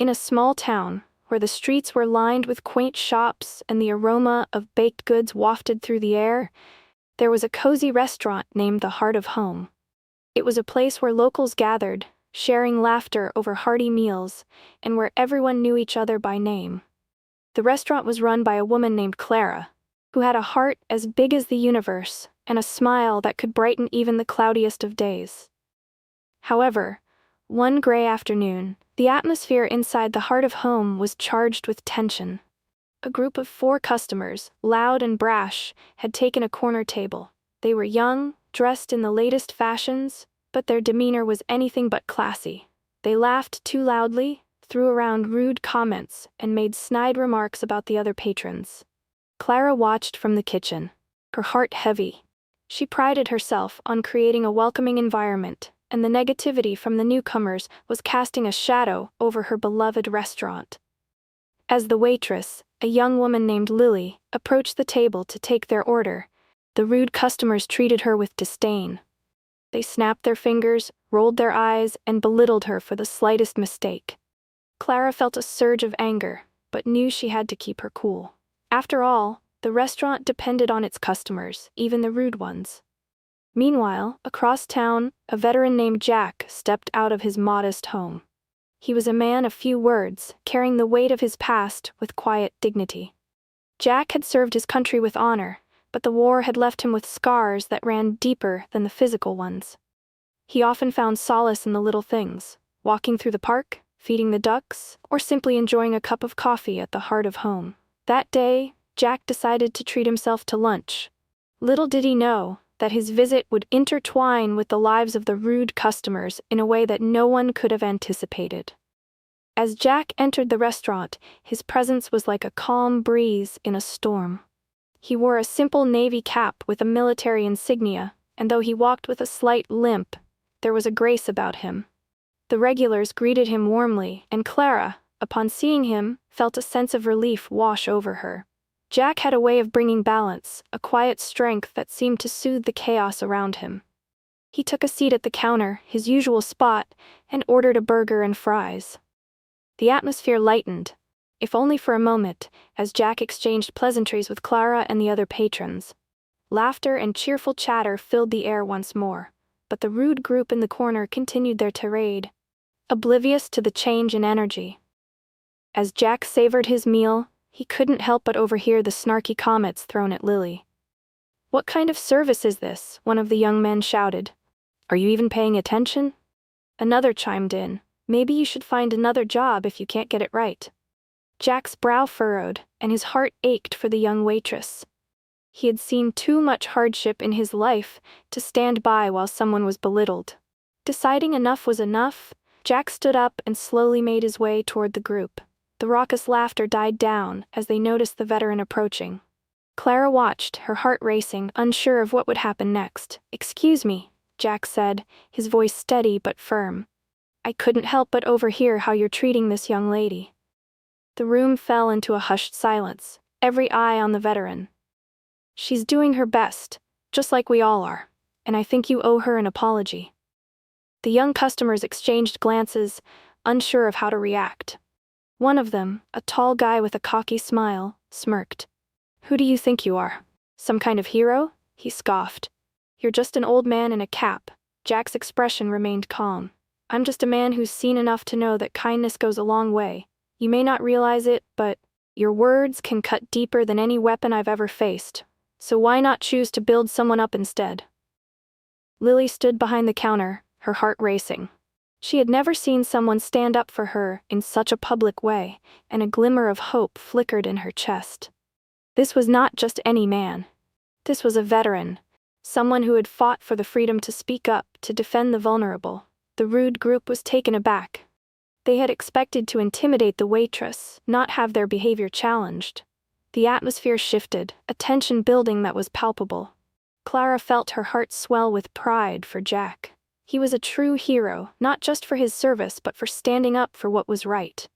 In a small town, where the streets were lined with quaint shops and the aroma of baked goods wafted through the air, there was a cozy restaurant named the Heart of Home. It was a place where locals gathered, sharing laughter over hearty meals, and where everyone knew each other by name. The restaurant was run by a woman named Clara, who had a heart as big as the universe and a smile that could brighten even the cloudiest of days. However, one gray afternoon, the atmosphere inside the Heart of Home was charged with tension. A group of 4 customers, loud and brash, had taken a corner table. They were young, dressed in the latest fashions, but their demeanor was anything but classy. They laughed too loudly, threw around rude comments, and made snide remarks about the other patrons. Clara watched from the kitchen, her heart heavy. She prided herself on creating a welcoming environment, and the negativity from the newcomers was casting a shadow over her beloved restaurant. As the waitress, a young woman named Lily, approached the table to take their order, the rude customers treated her with disdain. They snapped their fingers, rolled their eyes, and belittled her for the slightest mistake. Clara felt a surge of anger, but knew she had to keep her cool. After all, the restaurant depended on its customers, even the rude ones. Meanwhile, across town, a veteran named Jack stepped out of his modest home. He was a man of few words, carrying the weight of his past with quiet dignity. Jack had served his country with honor, but the war had left him with scars that ran deeper than the physical ones. He often found solace in the little things, walking through the park, feeding the ducks, or simply enjoying a cup of coffee at the Heart of Home. That day, Jack decided to treat himself to lunch. Little did he know that his visit would intertwine with the lives of the rude customers in a way that no one could have anticipated. As Jack entered the restaurant, his presence was like a calm breeze in a storm. He wore a simple navy cap with a military insignia, and though he walked with a slight limp, there was a grace about him. The regulars greeted him warmly, and Clara, upon seeing him, felt a sense of relief wash over her. Jack had a way of bringing balance, a quiet strength that seemed to soothe the chaos around him. He took a seat at the counter, his usual spot, and ordered a burger and fries. The atmosphere lightened, if only for a moment, as Jack exchanged pleasantries with Clara and the other patrons. Laughter and cheerful chatter filled the air once more, but the rude group in the corner continued their tirade, oblivious to the change in energy. As Jack savored his meal, he couldn't help but overhear the snarky comments thrown at Lily. "What kind of service is this?" one of the young men shouted. "Are you even paying attention?" Another chimed in, "Maybe you should find another job if you can't get it right." Jack's brow furrowed, and his heart ached for the young waitress. He had seen too much hardship in his life to stand by while someone was belittled. Deciding enough was enough, Jack stood up and slowly made his way toward the group. The raucous laughter died down as they noticed the veteran approaching. Clara watched, her heart racing, unsure of what would happen next. "Excuse me," Jack said, his voice steady but firm. "I couldn't help but overhear how you're treating this young lady." The room fell into a hushed silence, every eye on the veteran. "She's doing her best, just like we all are, and I think you owe her an apology." The young customers exchanged glances, unsure of how to react. One of them, a tall guy with a cocky smile, smirked. "Who do you think you are? Some kind of hero?" he scoffed. "You're just an old man in a cap." Jack's expression remained calm. "I'm just a man who's seen enough to know that kindness goes a long way. You may not realize it, but your words can cut deeper than any weapon I've ever faced. So why not choose to build someone up instead?" Lily stood behind the counter, her heart racing. She had never seen someone stand up for her in such a public way, and a glimmer of hope flickered in her chest. This was not just any man. This was a veteran, someone who had fought for the freedom to speak up, to defend the vulnerable. The rude group was taken aback. They had expected to intimidate the waitress, not have their behavior challenged. The atmosphere shifted, a tension building that was palpable. Clara felt her heart swell with pride for Jack. He was a true hero, not just for his service but for standing up for what was right.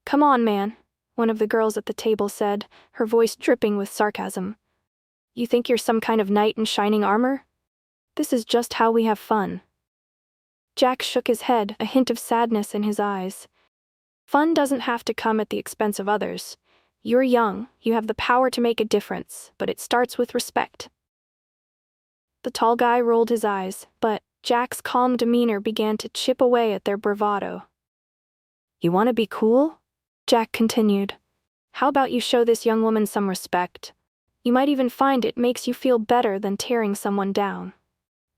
"Come on, man," one of the girls at the table said, her voice dripping with sarcasm. "You think you're some kind of knight in shining armor? This is just how we have fun." Jack shook his head, a hint of sadness in his eyes. Fun doesn't have to come at the expense of others. You're young, you have the power to make a difference, but it starts with respect. The tall guy rolled his eyes, but Jack's calm demeanor began to chip away at their bravado. You want to be cool? Jack continued. How about you show this young woman some respect? You might even find it makes you feel better than tearing someone down.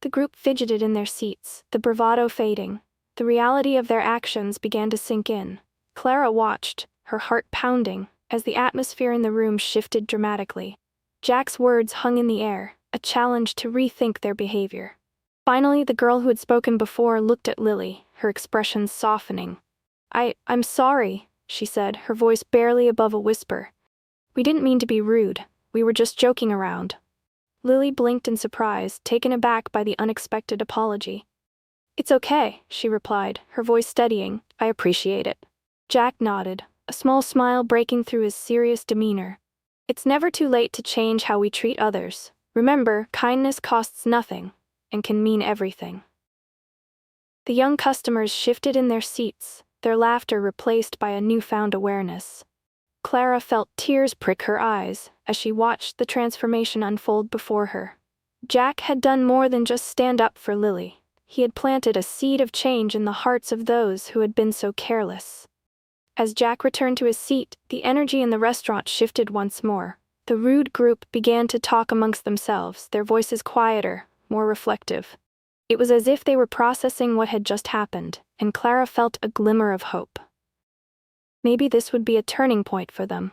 The group fidgeted in their seats, the bravado fading. The reality of their actions began to sink in. Clara watched, her heart pounding, as the atmosphere in the room shifted dramatically. Jack's words hung in the air, a challenge to rethink their behavior. Finally, the girl who had spoken before looked at Lily, her expression softening. I'm sorry, she said, her voice barely above a whisper. We didn't mean to be rude, we were just joking around. Lily blinked in surprise, taken aback by the unexpected apology. It's okay, she replied, her voice steadying. I appreciate it. Jack nodded, a small smile breaking through his serious demeanor. It's never too late to change how we treat others. Remember, kindness costs nothing, and can mean everything. The young customers shifted in their seats, their laughter replaced by a newfound awareness. Clara felt tears prick her eyes as she watched the transformation unfold before her. Jack had done more than just stand up for Lily. He had planted a seed of change in the hearts of those who had been so careless. As Jack returned to his seat, the energy in the restaurant shifted once more. The rude group began to talk amongst themselves, their voices quieter, more reflective. It was as if they were processing what had just happened, and Clara felt a glimmer of hope. Maybe this would be a turning point for them.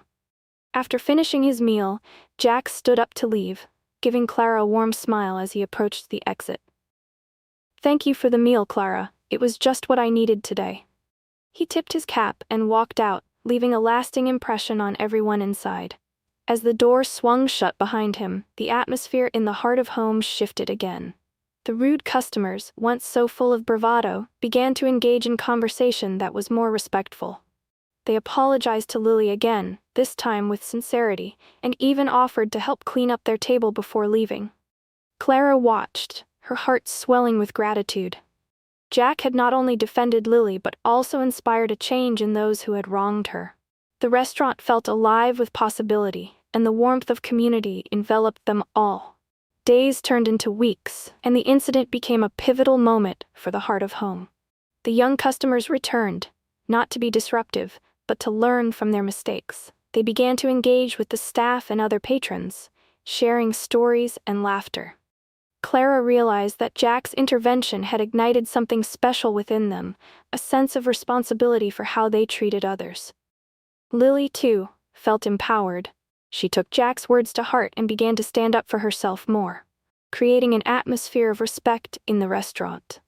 After finishing his meal, Jack stood up to leave, giving Clara a warm smile as he approached the exit. Thank you for the meal, Clara. It was just what I needed today. He tipped his cap and walked out, leaving a lasting impression on everyone inside. As the door swung shut behind him, the atmosphere in the heart of home shifted again. The rude customers, once so full of bravado, began to engage in conversation that was more respectful. They apologized to Lily again, this time with sincerity, and even offered to help clean up their table before leaving. Clara watched, her heart swelling with gratitude. Jack had not only defended Lily but also inspired a change in those who had wronged her. The restaurant felt alive with possibility, and the warmth of community enveloped them all. Days turned into weeks, and the incident became a pivotal moment for the heart of home. The young customers returned, not to be disruptive, but to learn from their mistakes. They began to engage with the staff and other patrons, sharing stories and laughter. Clara realized that Jack's intervention had ignited something special within them, a sense of responsibility for how they treated others. Lily, too, felt empowered. She took Jack's words to heart and began to stand up for herself more, creating an atmosphere of respect in the restaurant.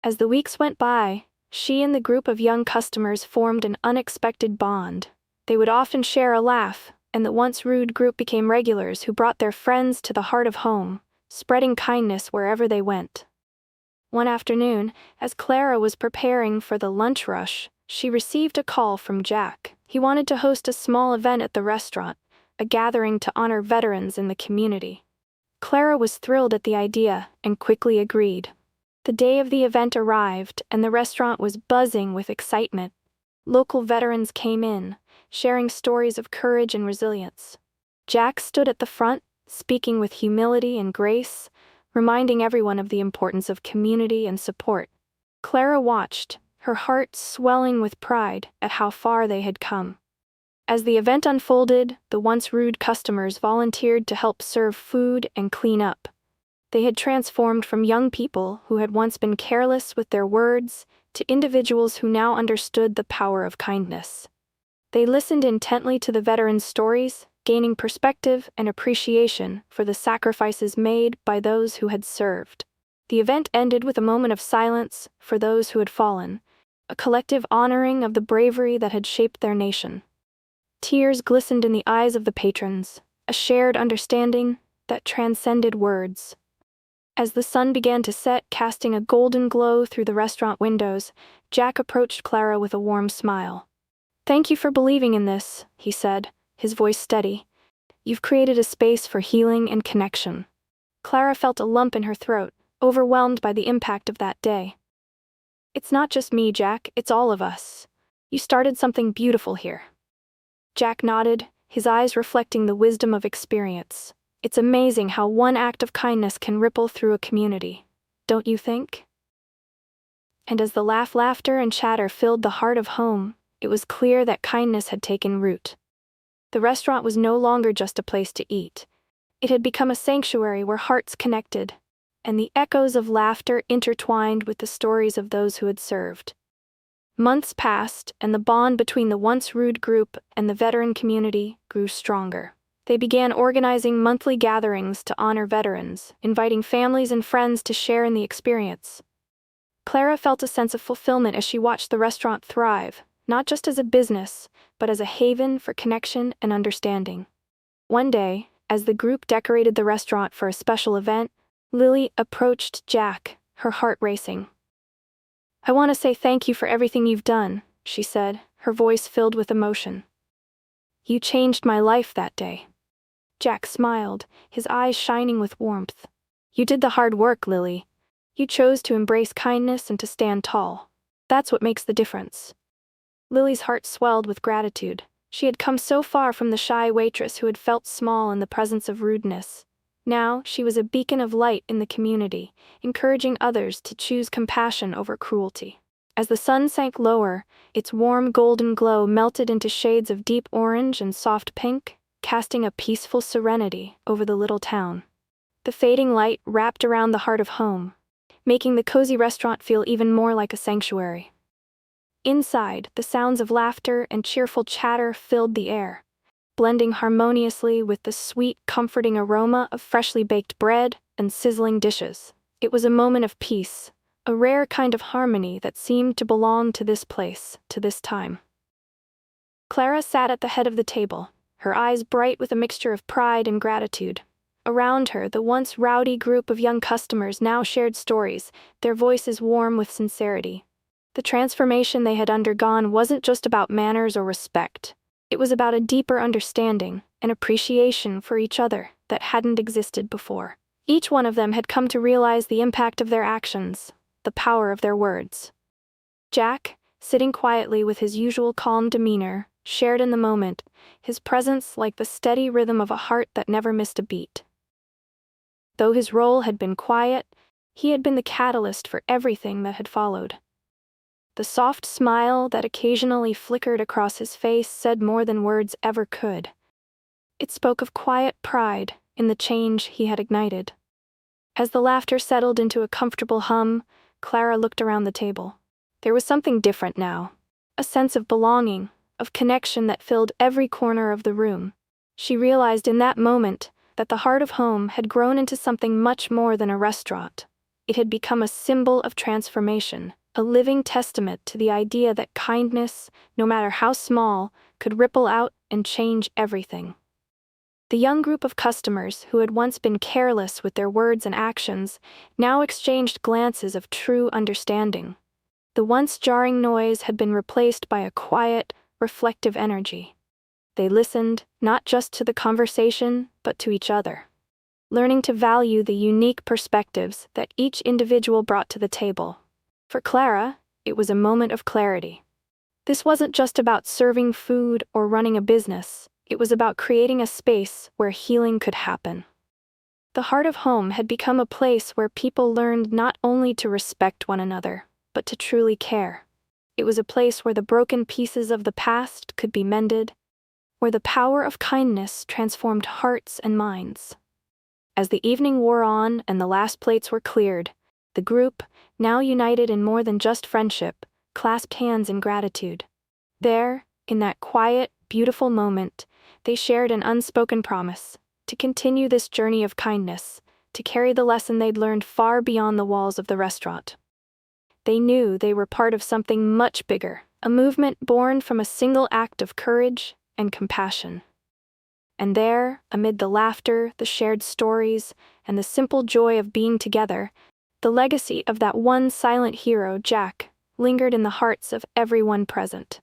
As the weeks went by, she and the group of young customers formed an unexpected bond. They would often share a laugh, and the once rude group became regulars who brought their friends to the heart of home, spreading kindness wherever they went. One afternoon, as Clara was preparing for the lunch rush, she received a call from Jack. He wanted to host a small event at the restaurant, a gathering to honor veterans in the community. Clara was thrilled at the idea and quickly agreed. The day of the event arrived, and the restaurant was buzzing with excitement. Local veterans came in, sharing stories of courage and resilience. Jack stood at the front, speaking with humility and grace, reminding everyone of the importance of community and support. Clara watched, her heart swelling with pride at how far they had come. As the event unfolded, the once rude customers volunteered to help serve food and clean up. They had transformed from young people who had once been careless with their words to individuals who now understood the power of kindness. They listened intently to the veterans' stories, gaining perspective and appreciation for the sacrifices made by those who had served. The event ended with a moment of silence for those who had fallen, a collective honoring of the bravery that had shaped their nation. Tears glistened in the eyes of the patrons, a shared understanding that transcended words. As the sun began to set, casting a golden glow through the restaurant windows, Jack approached Clara with a warm smile. "Thank you for believing in this," he said, his voice steady. "You've created a space for healing and connection." Clara felt a lump in her throat, overwhelmed by the impact of that day. "It's not just me, Jack, it's all of us. You started something beautiful here. Jack nodded, his eyes reflecting the wisdom of experience. It's amazing how one act of kindness can ripple through a community, don't you think? And as the laughter and chatter filled the heart of home, it was clear that kindness had taken root. The restaurant was no longer just a place to eat. It had become a sanctuary where hearts connected, and the echoes of laughter intertwined with the stories of those who had served. Months passed, and the bond between the once rude group and the veteran community grew stronger. They began organizing monthly gatherings to honor veterans, inviting families and friends to share in the experience. Clara felt a sense of fulfillment as she watched the restaurant thrive, not just as a business, but as a haven for connection and understanding. One day, as the group decorated the restaurant for a special event, Lily approached Jack, her heart racing. "I want to say thank you for everything you've done," she said, her voice filled with emotion. "You changed my life that day." Jack smiled, his eyes shining with warmth. "You did the hard work, Lily. You chose to embrace kindness and to stand tall. That's what makes the difference." Lily's heart swelled with gratitude. She had come so far from the shy waitress who had felt small in the presence of rudeness. Now, she was a beacon of light in the community, encouraging others to choose compassion over cruelty. As the sun sank lower, its warm golden glow melted into shades of deep orange and soft pink, casting a peaceful serenity over the little town. The fading light wrapped around the heart of home, making the cozy restaurant feel even more like a sanctuary. Inside, the sounds of laughter and cheerful chatter filled the air, blending harmoniously with the sweet, comforting aroma of freshly baked bread and sizzling dishes. It was a moment of peace, a rare kind of harmony that seemed to belong to this place, to this time. Clara sat at the head of the table, her eyes bright with a mixture of pride and gratitude. Around her, the once rowdy group of young customers now shared stories, their voices warm with sincerity. The transformation they had undergone wasn't just about manners or respect. It was about a deeper understanding and appreciation for each other that hadn't existed before. Each one of them had come to realize the impact of their actions, the power of their words. Jack, sitting quietly with his usual calm demeanor, shared in the moment, his presence like the steady rhythm of a heart that never missed a beat. Though his role had been quiet, he had been the catalyst for everything that had followed. The soft smile that occasionally flickered across his face said more than words ever could. It spoke of quiet pride in the change he had ignited. As the laughter settled into a comfortable hum, Clara looked around the table. There was something different now, a sense of belonging, of connection that filled every corner of the room. She realized in that moment that the heart of home had grown into something much more than a restaurant. It had become a symbol of transformation, a living testament to the idea that kindness, no matter how small, could ripple out and change everything. The young group of customers who had once been careless with their words and actions now exchanged glances of true understanding. The once jarring noise had been replaced by a quiet, reflective energy. They listened, not just to the conversation, but to each other, learning to value the unique perspectives that each individual brought to the table. For Clara, it was a moment of clarity. This wasn't just about serving food or running a business, it was about creating a space where healing could happen. The heart of home had become a place where people learned not only to respect one another, but to truly care. It was a place where the broken pieces of the past could be mended, where the power of kindness transformed hearts and minds. As the evening wore on and the last plates were cleared, the group, now united in more than just friendship, clasped hands in gratitude. There, in that quiet, beautiful moment, they shared an unspoken promise to continue this journey of kindness, to carry the lesson they'd learned far beyond the walls of the restaurant. They knew they were part of something much bigger, a movement born from a single act of courage and compassion. And there, amid the laughter, the shared stories, and the simple joy of being together, the legacy of that one silent hero, Jack, lingered in the hearts of everyone present.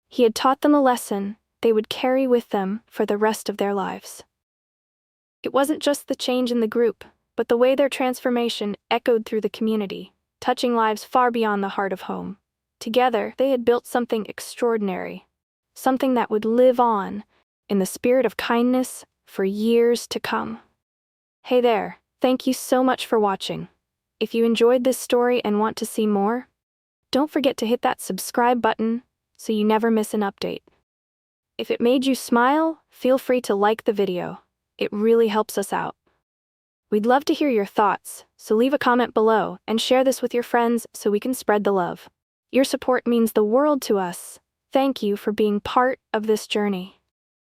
He had taught them a lesson they would carry with them for the rest of their lives. It wasn't just the change in the group, but the way their transformation echoed through the community, touching lives far beyond the heart of home. Together, they had built something extraordinary, something that would live on, in the spirit of kindness, for years to come. Hey there, thank you so much for watching. If you enjoyed this story and want to see more, don't forget to hit that subscribe button so you never miss an update. If it made you smile, feel free to like the video. It really helps us out. We'd love to hear your thoughts, so leave a comment below and share this with your friends so we can spread the love. Your support means the world to us. Thank you for being part of this journey.